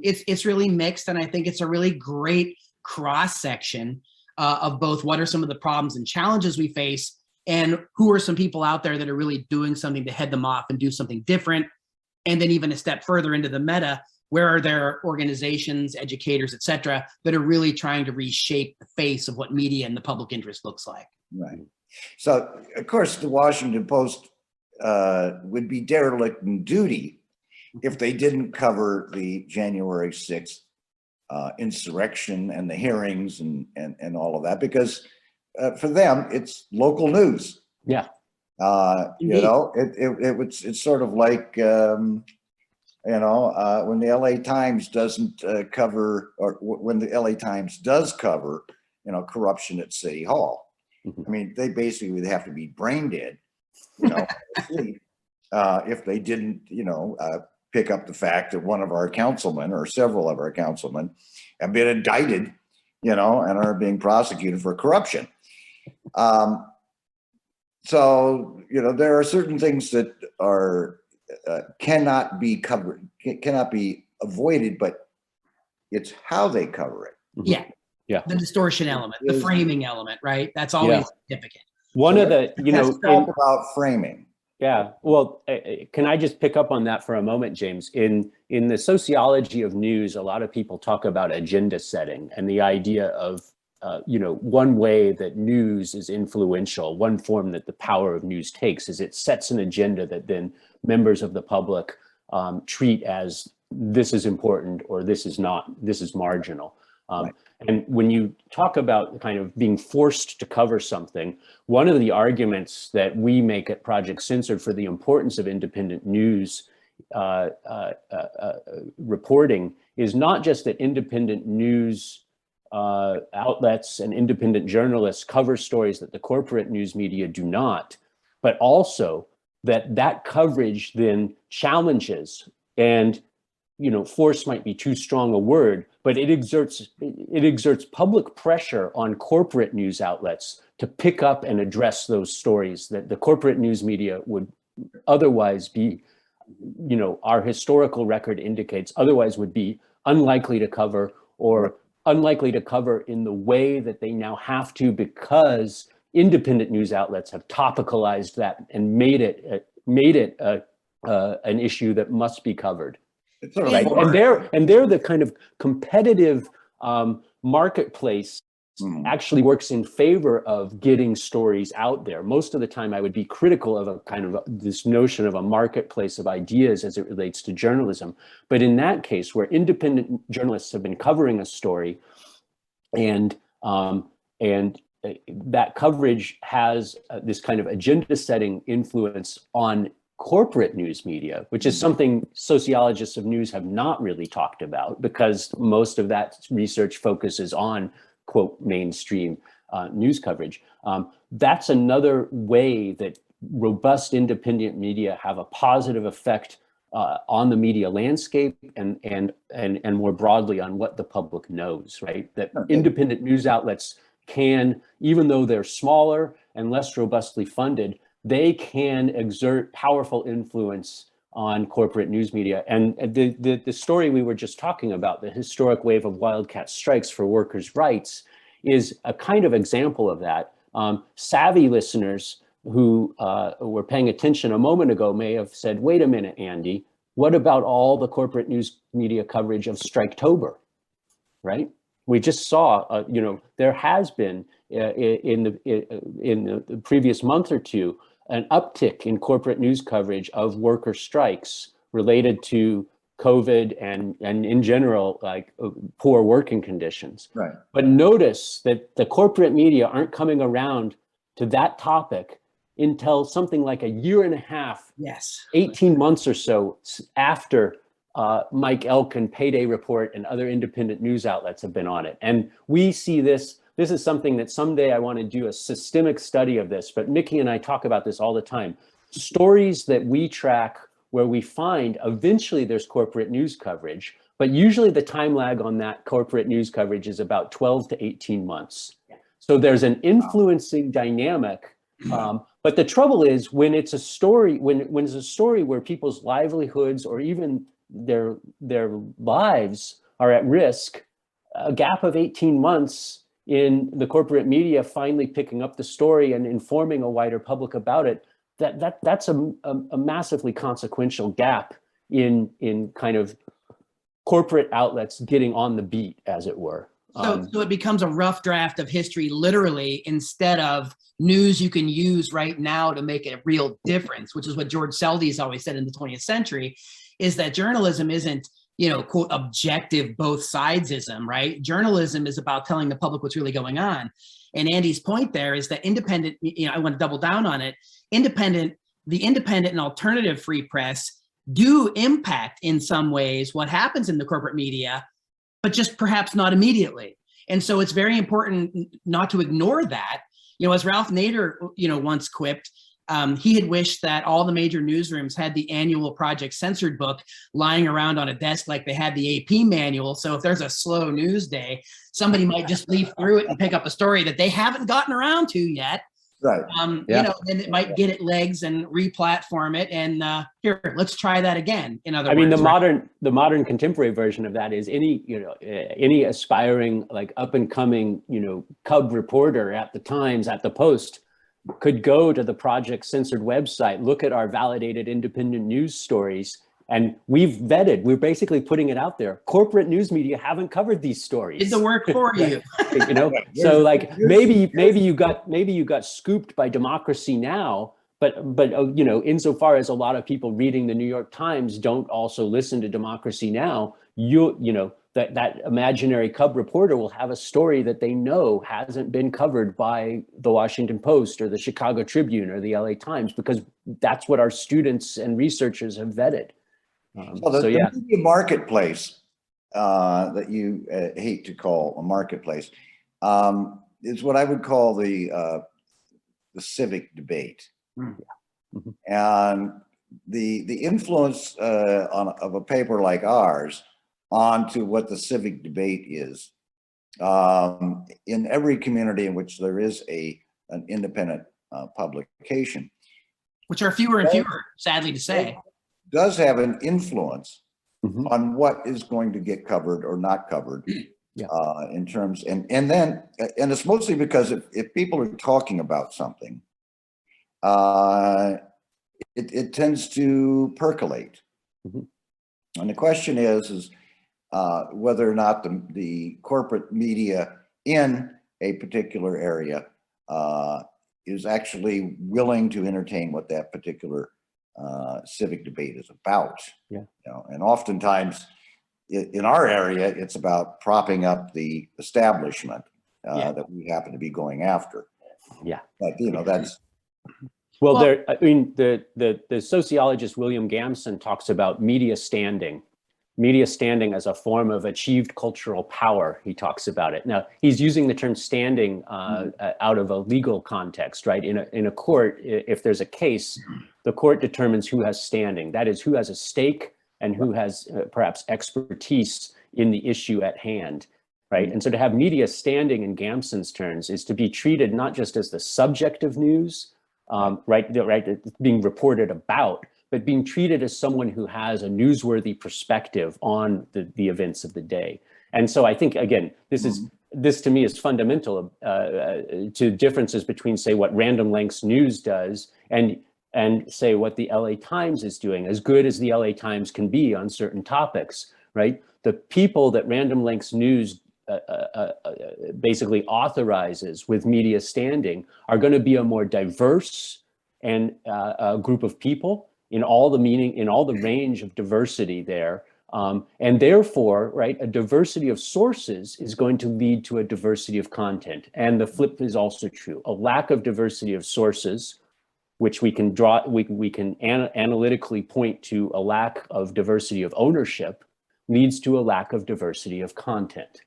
it's really mixed, and I think it's a really great cross-section of both what are some of the problems and challenges we face, and who are some people out there that are really doing something to head them off and do something different. And then even a step further into the meta, where are there organizations, educators, et cetera, that are really trying to reshape the face of what media and the public interest looks like? Right. So, of course, the Washington Post would be derelict in duty if they didn't cover the January 6th insurrection and the hearings and all of that, because for them, it's local news. Yeah. It's sort of like, when the LA Times doesn't cover, or when the LA Times does cover, corruption at City Hall. Mm-hmm. I mean, they basically would have to be brain dead, if they didn't, pick up the fact that one of our councilmen or several of our councilmen have been indicted, and are being prosecuted for corruption. So, there are certain things that are cannot be covered, cannot be avoided, but it's how they cover it. Yeah. Yeah. The distortion element, the framing element, right? That's always significant. Let's talk about framing. Yeah. Well, can I just pick up on that for a moment, James? In the sociology of news, a lot of people talk about agenda setting and the idea of one way that news is influential, one form that the power of news takes is it sets an agenda that then members of the public treat as this is important or this is not, this is marginal. Right. And when you talk about kind of being forced to cover something, one of the arguments that we make at Project Censored for the importance of independent news reporting is not just that independent news outlets and independent journalists cover stories that the corporate news media do not, but also that coverage then challenges and, force might be too strong a word, but it exerts public pressure on corporate news outlets to pick up and address those stories that the corporate news media would otherwise be, our historical record indicates otherwise would be unlikely to cover, or unlikely to cover in the way that they now have to, because independent news outlets have topicalized that and made it an issue that must be covered. It's sort of Right? And they're the kind of competitive marketplace actually works in favor of getting stories out there. Most of the time I would be critical of a kind of this notion of a marketplace of ideas as it relates to journalism. But in that case, where independent journalists have been covering a story and that coverage has this kind of agenda setting influence on corporate news media, which is something sociologists of news have not really talked about, because most of that research focuses on, quote, mainstream news coverage. That's another way that robust independent media have a positive effect on the media landscape and more broadly on what the public knows, right? That independent news outlets can, even though they're smaller and less robustly funded, they can exert powerful influence on corporate news media. And the story we were just talking about, the historic wave of wildcat strikes for workers' rights, is a kind of example of that. Savvy listeners who were paying attention a moment ago may have said, wait a minute, Andy, what about all the corporate news media coverage of Striketober, right? We just saw, there has been in the previous month or two, an uptick in corporate news coverage of worker strikes related to COVID and in general, like poor working conditions. Right. But notice that the corporate media aren't coming around to that topic until something like a year and a half, 18 months or so after Mike Elkin, Payday Report, and other independent news outlets have been on it. And we see this is something that someday I want to do a systemic study of this, but Mickey and I talk about this all the time. Stories that we track where we find eventually there's corporate news coverage, but usually the time lag on that corporate news coverage is about 12 to 18 months. So there's an influencing dynamic. But the trouble is when it's a story, when it's a story where people's livelihoods or even their lives are at risk, a gap of 18 months in the corporate media finally picking up the story and informing a wider public about it, that's a massively consequential gap in kind of corporate outlets getting on the beat, as it were. So it becomes a rough draft of history, literally, instead of news you can use right now to make a real difference, which is what George Seldes always said in the 20th century, is that journalism isn't, quote, objective both sidesism, right? Journalism is about telling the public what's really going on. And Andy's point there is that independent, I want to double down on it, the independent and alternative free press do impact in some ways what happens in the corporate media, but just perhaps not immediately. And so it's very important not to ignore that. As Ralph Nader, once quipped, he had wished that all the major newsrooms had the annual Project Censored book lying around on a desk like they had the AP manual. So if there's a slow news day, somebody might just leaf through it and pick up a story that they haven't gotten around to yet. Right. Then it might get it legs and re-platform it. And here, let's try that again. In other words, the modern contemporary version of that is any aspiring, like up and coming, cub reporter at the Times, at the Post, could go to the Project Censored website, look at our validated independent news stories, And we've vetted, we're basically putting it out there. Corporate news media haven't covered these stories. Did the work for you. You know, so like maybe you got scooped by Democracy Now!, but you know, insofar as a lot of people reading the New York Times don't also listen to Democracy Now!, you know, that imaginary cub reporter will have a story that they know hasn't been covered by the Washington Post or the Chicago Tribune or the LA Times, because that's what our students and researchers have vetted. So the media marketplace that you hate to call a marketplace is what I would call the civic debate. Mm-hmm. And the influence of a paper like ours onto what the civic debate is in every community in which there is an independent publication, which are fewer and fewer, sadly to say, does have an influence Mm-hmm. on what is going to get covered or not covered. In terms, and it's mostly because if people are talking about something, it tends to percolate. Mm-hmm. And the question is whether or not the corporate media in a particular area is actually willing to entertain what that particular civic debate is about. Yeah. You know, and oftentimes in our area, it's about propping up the establishment that we happen to be going after. Yeah. But you know, that's well, there. I mean, the sociologist William Gamson talks about media standing as a form of achieved cultural power. He talks about it. Now, he's using the term standing out of a legal context, right? In a court, if there's a case, the court determines who has standing. That is, who has a stake and who has perhaps expertise in the issue at hand, right? And so to have media standing in Gamson's terms is to be treated not just as the subject of news, right, being reported about, but being treated as someone who has a newsworthy perspective on the events of the day. And so I think, again, this to me is fundamental to differences between, say, what Random Lengths News does and say what the LA Times is doing, as good as the LA Times can be on certain topics, right? The people that Random Lengths News basically authorizes with media standing are going to be a more diverse and group of people in all the range of diversity there. And therefore, right, a diversity of sources is going to lead to a diversity of content. And the flip is also true. A lack of diversity of sources, which we can analytically point to a lack of diversity of ownership, leads to a lack of diversity of content.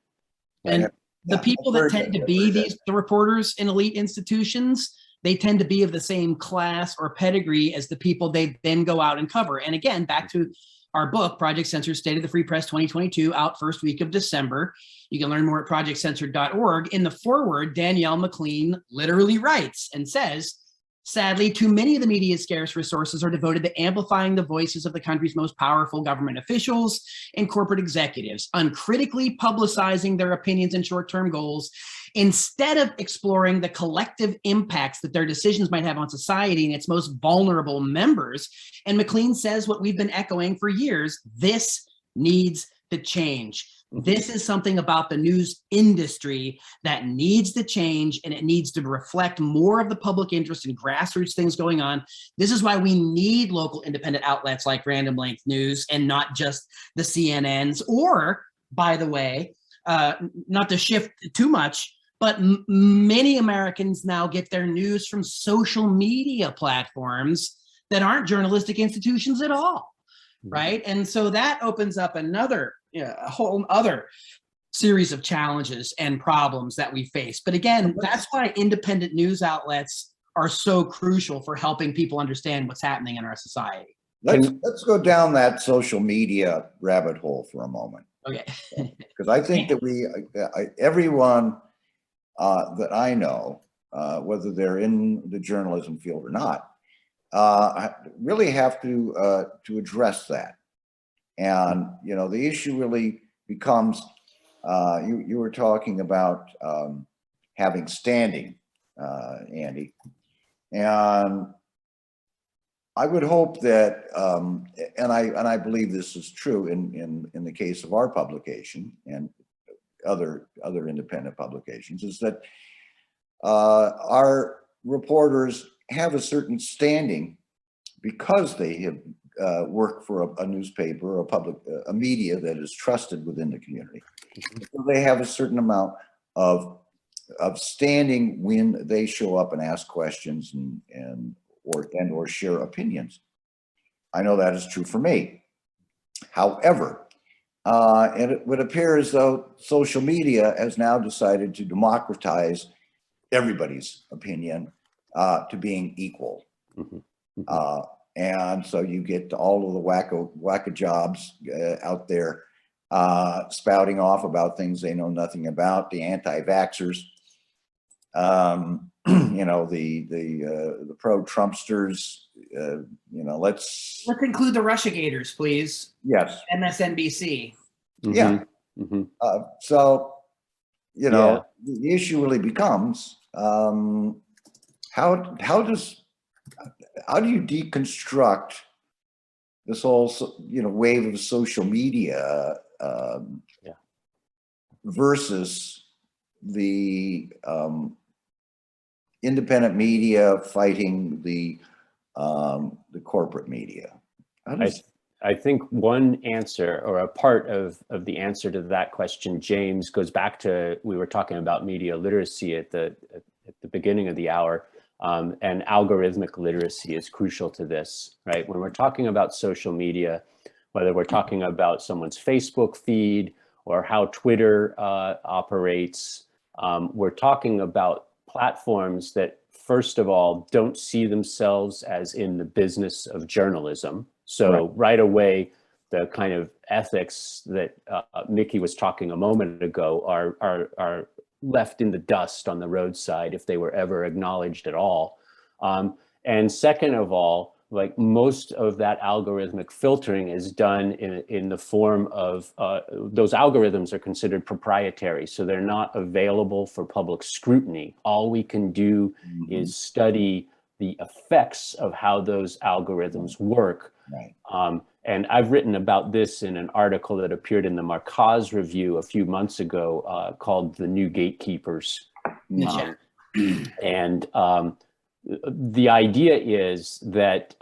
And the people that tend to be the reporters in elite institutions, they tend to be of the same class or pedigree as the people they then go out and cover. And again, back to our book, Project Censored, State of the Free Press 2022, out first week of December. You can learn more at projectcensored.org. In the foreword, Danielle McLean literally writes and says, sadly, too many of the media's scarce resources are devoted to amplifying the voices of the country's most powerful government officials and corporate executives, uncritically publicizing their opinions and short-term goals, instead of exploring the collective impacts that their decisions might have on society and its most vulnerable members. And McLean says what we've been echoing for years: this needs to change. This is something about the news industry that needs to change, and it needs to reflect more of the public interest and grassroots things going on. This is why we need local independent outlets like Random Length News and not just the CNNs, or, by the way, not to shift too much, but many Americans now get their news from social media platforms that aren't journalistic institutions at all, right? And so that opens up a whole other series of challenges and problems that we face. But again, that's why independent news outlets are so crucial for helping people understand what's happening in our society. Let's go down that social media rabbit hole for a moment. Okay. Because I think that everyone that I know, whether they're in the journalism field or not, really have to address that. And you know, the issue really becomes you were talking about having standing, Andy, and I would hope that, and I believe this is true in the case of our publication and other independent publications, is that our reporters have a certain standing because they have worked for a newspaper, a media that is trusted within the community. So they have a certain amount of standing when they show up and ask questions or share opinions. I know that is true for me. However, and it would appear as though social media has now decided to democratize everybody's opinion to being equal. And so you get all of the wacko jobs out there spouting off about things they know nothing about, the anti-vaxxers, you know, the pro-Trumpsters, you know, let's include the Russia Gators, please. Yes. MSNBC. Yeah. So, you know, the issue really becomes how do you deconstruct this whole, you know, wave of social media versus the independent media fighting the corporate media? I think one answer, or a part of the answer to that question, James, goes back to, we were talking about media literacy at the beginning of the hour, and algorithmic literacy is crucial to this, right? When we're talking about social media, whether we're talking about someone's Facebook feed or how Twitter operates, we're talking about platforms that, first of all, don't see themselves as in the business of journalism. So right away, the kind of ethics that Mickey was talking a moment ago are left in the dust on the roadside if they were ever acknowledged at all. And second of all, like, most of that algorithmic filtering is done in the form of, those algorithms are considered proprietary, so they're not available for public scrutiny. All we can do is study the effects of how those algorithms work. And I've written about this in an article that appeared in the Marcaz Review a few months ago called "The New Gatekeepers." And the idea is that,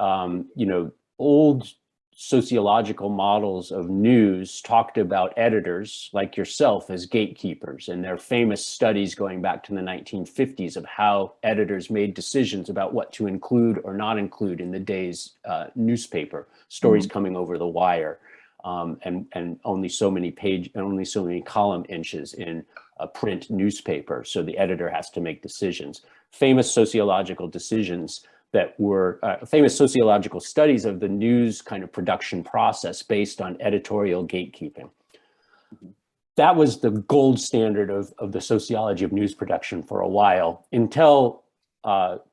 you know, old sociological models of news talked about editors like yourself as gatekeepers, and there are famous studies going back to the 1950s of how editors made decisions about what to include or not include in the day's newspaper, stories coming over the wire, and only so many column inches in a print newspaper. So the editor has to make decisions. Famous sociological decisions that were famous sociological studies of the news kind of production process based on editorial gatekeeping. That was the gold standard of the sociology of news production for a while, until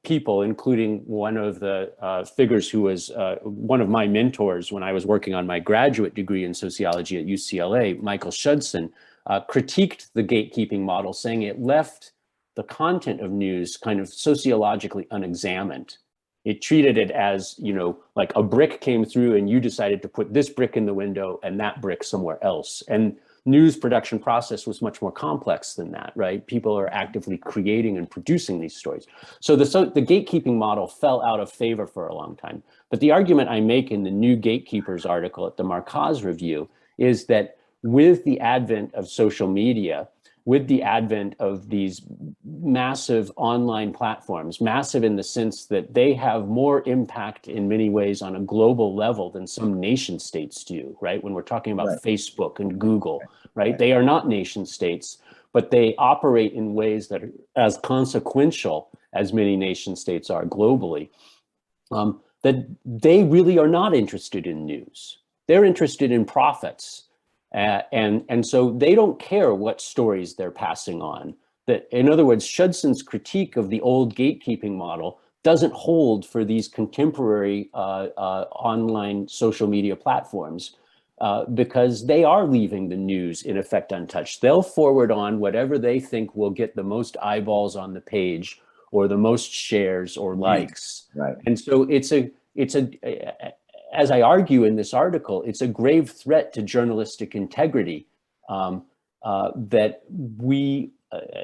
people, including one of the figures who was one of my mentors when I was working on my graduate degree in sociology at UCLA, Michael Schudson, critiqued the gatekeeping model, saying it left the content of news kind of sociologically unexamined. It treated it as, you know, like a brick came through and you decided to put this brick in the window and that brick somewhere else. And news production process was much more complex than that, right? People are actively creating and producing these stories. So the gatekeeping model fell out of favor for a long time. But the argument I make in the New Gatekeepers article at the Marcaz Review is that with the advent of social media, with the advent of these massive online platforms, massive in the sense that they have more impact in many ways on a global level than some nation states do, right? When we're talking about Facebook and Google, right? They are not nation states, but they operate in ways that are as consequential as many nation states are globally, that they really are not interested in news. They're interested in profits. And so they don't care what stories they're passing on. That, in other words, Schudson's critique of the old gatekeeping model doesn't hold for these contemporary online social media platforms, because they are leaving the news in effect untouched. They'll forward on whatever they think will get the most eyeballs on the page or the most shares or likes. And so it's as I argue in this article, it's a grave threat to journalistic integrity that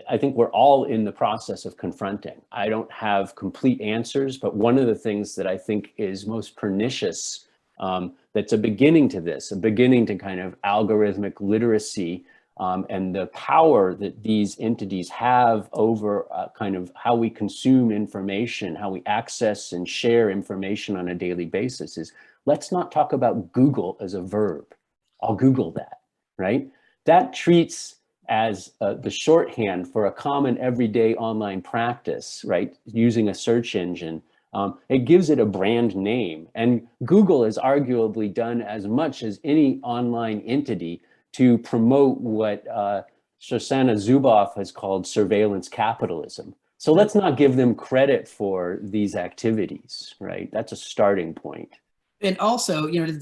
I think we're all in the process of confronting. I don't have complete answers, but one of the things that I think is most pernicious, that's a beginning to this, a beginning to kind of algorithmic literacy, and the power that these entities have over kind of how we consume information, how we access and share information on a daily basis, is let's not talk about Google as a verb. I'll Google that, right? That treats as the shorthand for a common everyday online practice, right? Using a search engine. It gives it a brand name. And Google has arguably done as much as any online entity to promote what Shoshana Zuboff has called surveillance capitalism. So let's not give them credit for these activities, right? That's a starting point. And also, you know,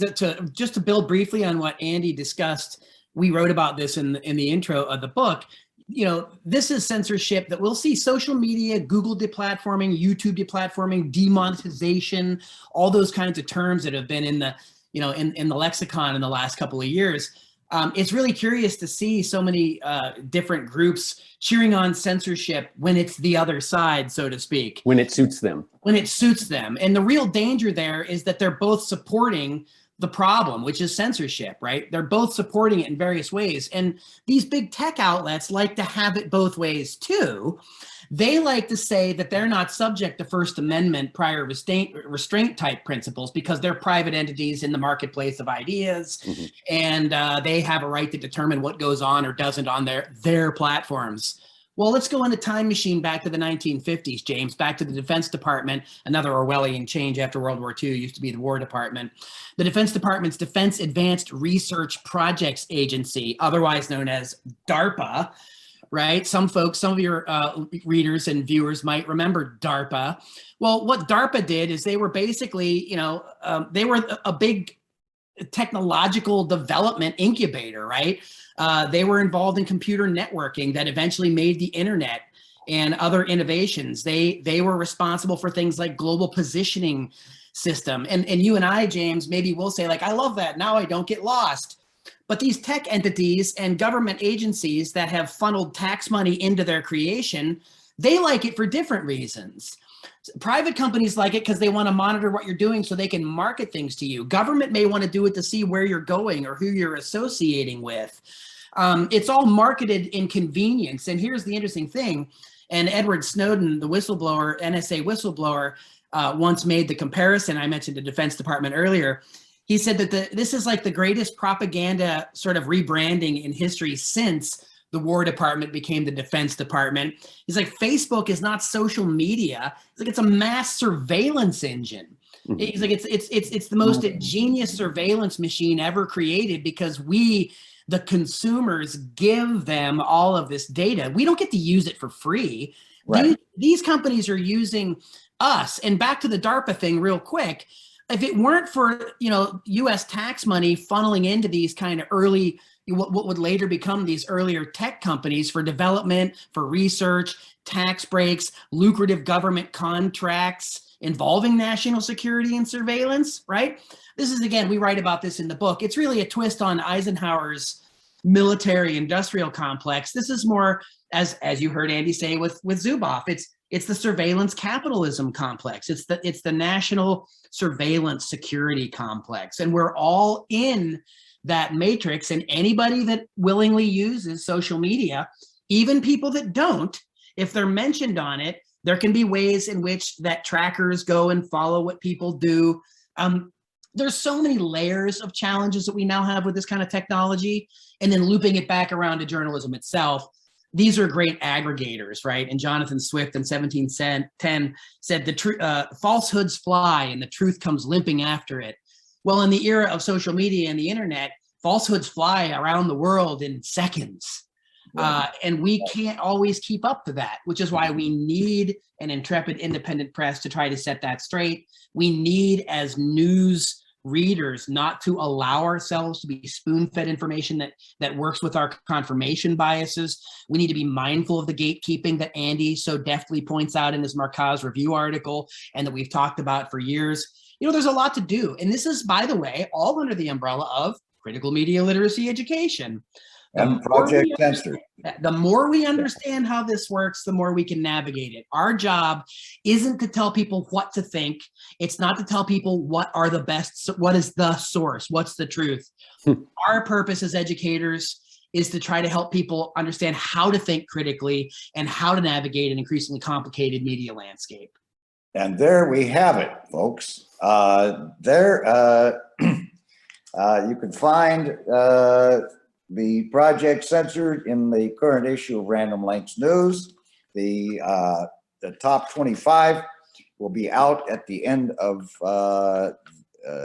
just to build briefly on what Andy discussed, we wrote about this in the intro of the book. You know, this is censorship that we'll see: social media, Google deplatforming, YouTube deplatforming, demonetization, all those kinds of terms that have been in the, you know, in the lexicon in the last couple of years. It's really curious to see so many different groups cheering on censorship when it's the other side, so to speak. When it suits them. When it suits them. And the real danger there is that they're both supporting the problem, which is censorship, right? They're both supporting it in various ways. And these big tech outlets like to have it both ways too. They like to say that they're not subject to First Amendment prior restraint type principles because they're private entities in the marketplace of ideas, mm-hmm. and they have a right to determine what goes on or doesn't on their platforms. Well, let's go in a time machine back to the 1950s, James, back to the Defense Department, another Orwellian change after World War II, used to be the War Department. The Defense Department's Defense Advanced Research Projects Agency, otherwise known as DARPA, right? Some of your readers and viewers might remember DARPA. Well, what DARPA did is they were basically, you know, they were a big technological development incubator, right? They were involved in computer networking that eventually made the internet and other innovations. They were responsible for things like global positioning system. And you and I, James, maybe we'll say like, I love that. Now I don't get lost. But these tech entities and government agencies that have funneled tax money into their creation, they like it for different reasons. Private companies like it because they want to monitor what you're doing so they can market things to you. Government may want to do it to see where you're going or who you're associating with. It's all marketed in convenience. And here's the interesting thing. And Edward Snowden, the whistleblower, NSA whistleblower, once made the comparison. I mentioned the Defense Department earlier. He said that this is like the greatest propaganda sort of rebranding in history since the War Department became the Defense Department. He's like, Facebook is not social media. It's like, it's a mass surveillance engine. Mm-hmm. He's like, it's the most ingenious surveillance machine ever created because we, the consumers, give them all of this data. We don't get to use it for free. Right. These companies are using us. And back to the DARPA thing real quick. If it weren't for, you know, U.S. tax money funneling into these kind of early, what would later become these earlier tech companies for development, for research, tax breaks, lucrative government contracts involving national security and surveillance, right? This is, again, we write about this in the book. It's really a twist on Eisenhower's military industrial complex. This is more, as you heard Andy say with Zuboff, it's the surveillance capitalism complex. It's the national surveillance security complex. And we're all in that matrix, and anybody that willingly uses social media, even people that don't, if they're mentioned on it, there can be ways in which that trackers go and follow what people do. There's so many layers of challenges that we now have with this kind of technology, and then looping it back around to journalism itself. These are great aggregators, right? And Jonathan Swift in 1710 said, falsehoods fly and the truth comes limping after it. Well, in the era of social media and the internet, falsehoods fly around the world in seconds. And we can't always keep up to that, which is why we need an intrepid independent press to try to set that straight. We need, as news readers, not to allow ourselves to be spoon-fed information that works with our confirmation biases. We need to be mindful of the gatekeeping that Andy so deftly points out in his Marquez Review article and that we've talked about for years. there's a lot to do. And this is, by the way, all under the umbrella of critical media literacy education. And Project Censored. The more we understand how this works, the more we can navigate it. Our job isn't to tell people what to think. It's not to tell people what are the best, what is the source, what's the truth. Our purpose as educators is to try to help people understand how to think critically and how to navigate an increasingly complicated media landscape. And there we have it, folks. You can find the Project Censored in the current issue of Random Lengths News. The top 25 will be out at the end of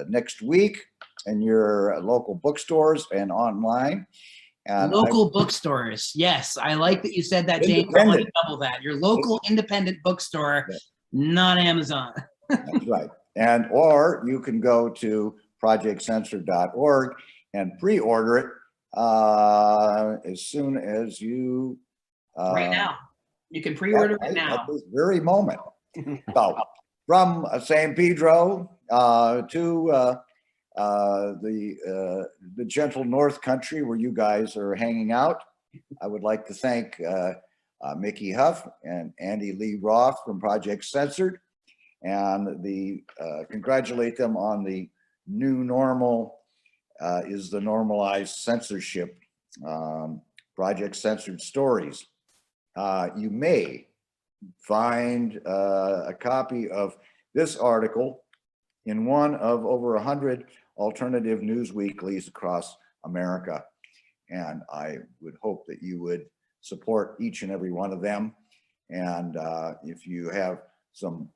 next week in your local bookstores and online. And local bookstores. Yes, I like that you said that, James. I want to double that. Your local independent bookstore, not Amazon. That's right. And or you can go to projectcensored.org and pre-order it as soon as you right now. You can pre-order it now. At this very moment. So from San Pedro to the gentle North Country where you guys are hanging out, I would like to thank Mickey Huff and Andy Lee Roth from Project Censored, and congratulate them on the new normal is the normalized censorship, Project Censored stories. You may find a copy of this article in one of over 100 alternative news weeklies across America. And I would hope that you would support each and every one of them. And if you have some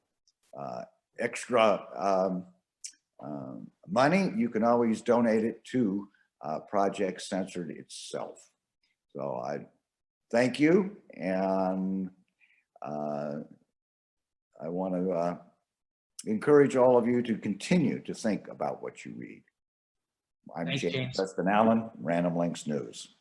extra money, you can always donate it to Project Censored itself. So I thank you, and I want to encourage all of you to continue to think about what you read. I'm James Preston Allen, Random Lengths News.